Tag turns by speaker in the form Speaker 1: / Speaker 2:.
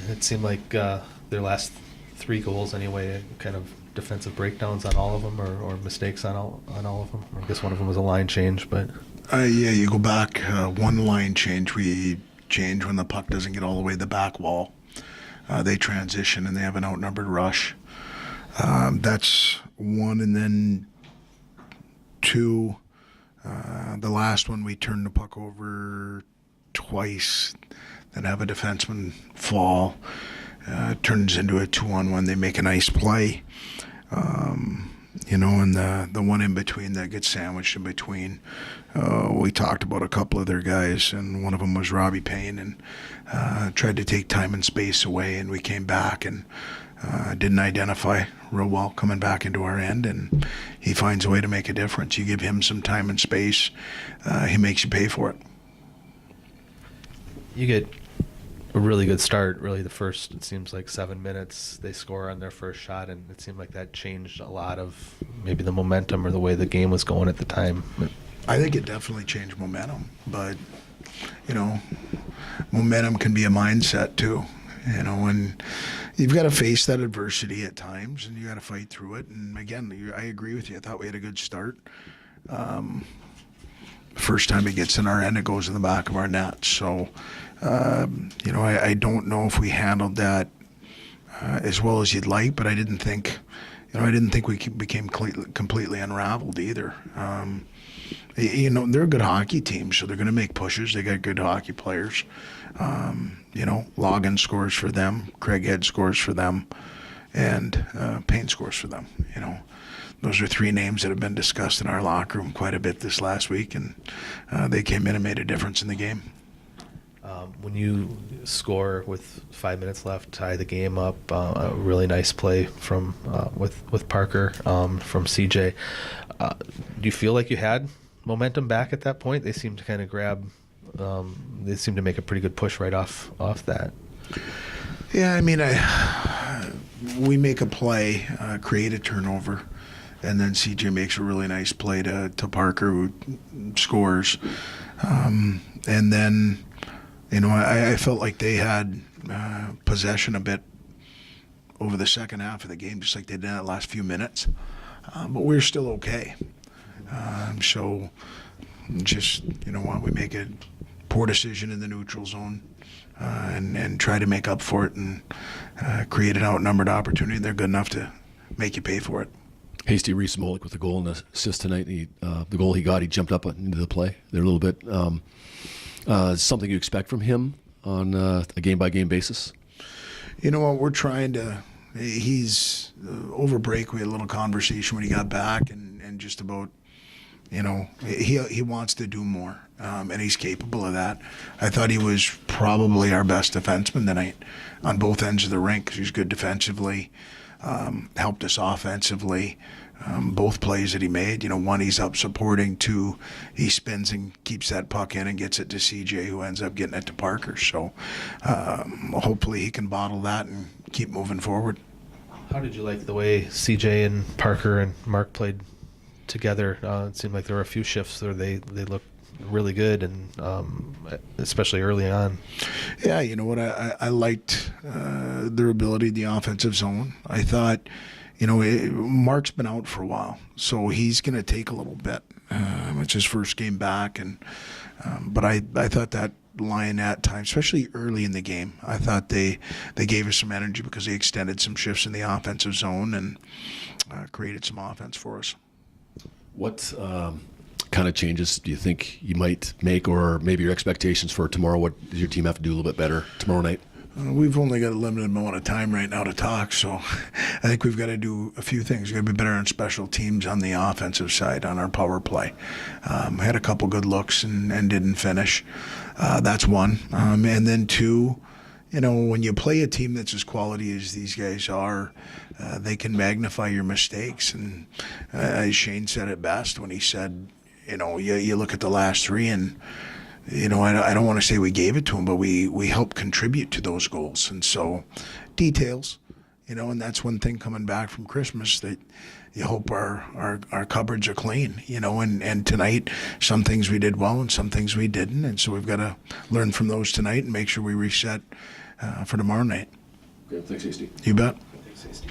Speaker 1: It seemed like their last three goals, anyway, kind of defensive breakdowns on all of them, or mistakes on all of them. I guess one of them was a line change, but
Speaker 2: Yeah, you go back one line change. We change when the puck doesn't get all the way to the back wall. They transition and they have an outnumbered rush. That's one, and then two. The last one we turn the puck over twice, then have a defenseman fall. Turns into a 2-on-1. They make a nice play. And the one in between that gets sandwiched in between. We talked about a couple of their guys, and one of them was Robbie Payne, and tried to take time and space away, and we came back and didn't identify real well coming back into our end, and he finds a way to make a difference. You give him some time and space, he makes you pay for it.
Speaker 1: you get a really good start. Really, the first, it seems like 7 minutes, they score on their first shot, and it seemed like that changed a lot of maybe the momentum or the way the game was going at the time.
Speaker 2: I think it definitely changed momentum, but momentum can be a mindset too. And you've got to face that adversity at times, and you got to fight through it. And again, I agree with you. I thought we had a good start. First time it gets in our end, it goes in the back of our net. So, I don't know if we handled that as well as you'd like, but I didn't think we became completely unraveled either. They're a good hockey team, so they're going to make pushes. They got good hockey players. Logan scores for them. Craig Head scores for them. And Payne scores for them. Those are three names that have been discussed in our locker room quite a bit this last week, and they came in and made a difference in the game.
Speaker 1: When you score with 5 minutes left, tie the game up, a really nice play from with Parker from CJ. Do you feel like you had momentum back at that point? They seemed to kind of they seemed to make a pretty good push right off that.
Speaker 2: Yeah, we make a play, create a turnover, and then CJ makes a really nice play to Parker, who scores. And then, I felt like they had possession a bit over the second half of the game, just like they did in the last few minutes. But we were still okay. So, just, we make a poor decision in the neutral zone and try to make up for it and create an outnumbered opportunity. They're good enough to make you pay for it.
Speaker 3: Hasty Reese-Molik with the goal and the assist tonight. The goal he got, he jumped up into the play there a little bit. Something you expect from him on a game-by-game basis?
Speaker 2: You know what, we're trying to – he's over break. We had a little conversation when he got back and just about, he wants to do more, and he's capable of that. I thought he was probably our best defenseman tonight on both ends of the rink, because he's good defensively, helped us offensively. Both plays that he made, one, he's up supporting. Two, he spins and keeps that puck in and gets it to CJ, who ends up getting it to Parker. So hopefully he can bottle that and keep moving forward.
Speaker 1: How did you like the way CJ and Parker and Mark played together? It seemed like there were a few shifts where they looked really good, and especially early on.
Speaker 2: Yeah, you know what? I liked their ability in the offensive zone. I thought, Mark's been out for a while, so he's going to take a little bit. It's his first game back, but I thought that line at times, especially early in the game, I thought they gave us some energy because they extended some shifts in the offensive zone and created some offense for us.
Speaker 3: What kind of changes do you think you might make, or maybe your expectations for tomorrow? What does your team have to do a little bit better tomorrow night?
Speaker 2: We've only got a limited amount of time right now to talk, so I think we've got to do a few things. We've got to be better on special teams on the offensive side, on our power play. Had a couple good looks and didn't finish. That's one. And then two, when you play a team that's as quality as these guys are, they can magnify your mistakes. And as Shane said it best when he said, you look at the last three and, I don't want to say we gave it to them, but we helped contribute to those goals. And so details, and that's one thing coming back from Christmas, that you hope our cupboards are clean, and tonight some things we did well and some things we didn't. And so we've got to learn from those tonight and make sure we reset for tomorrow night.
Speaker 3: Okay, thanks, Hasty.
Speaker 2: You bet.
Speaker 1: Thanks, Hasty.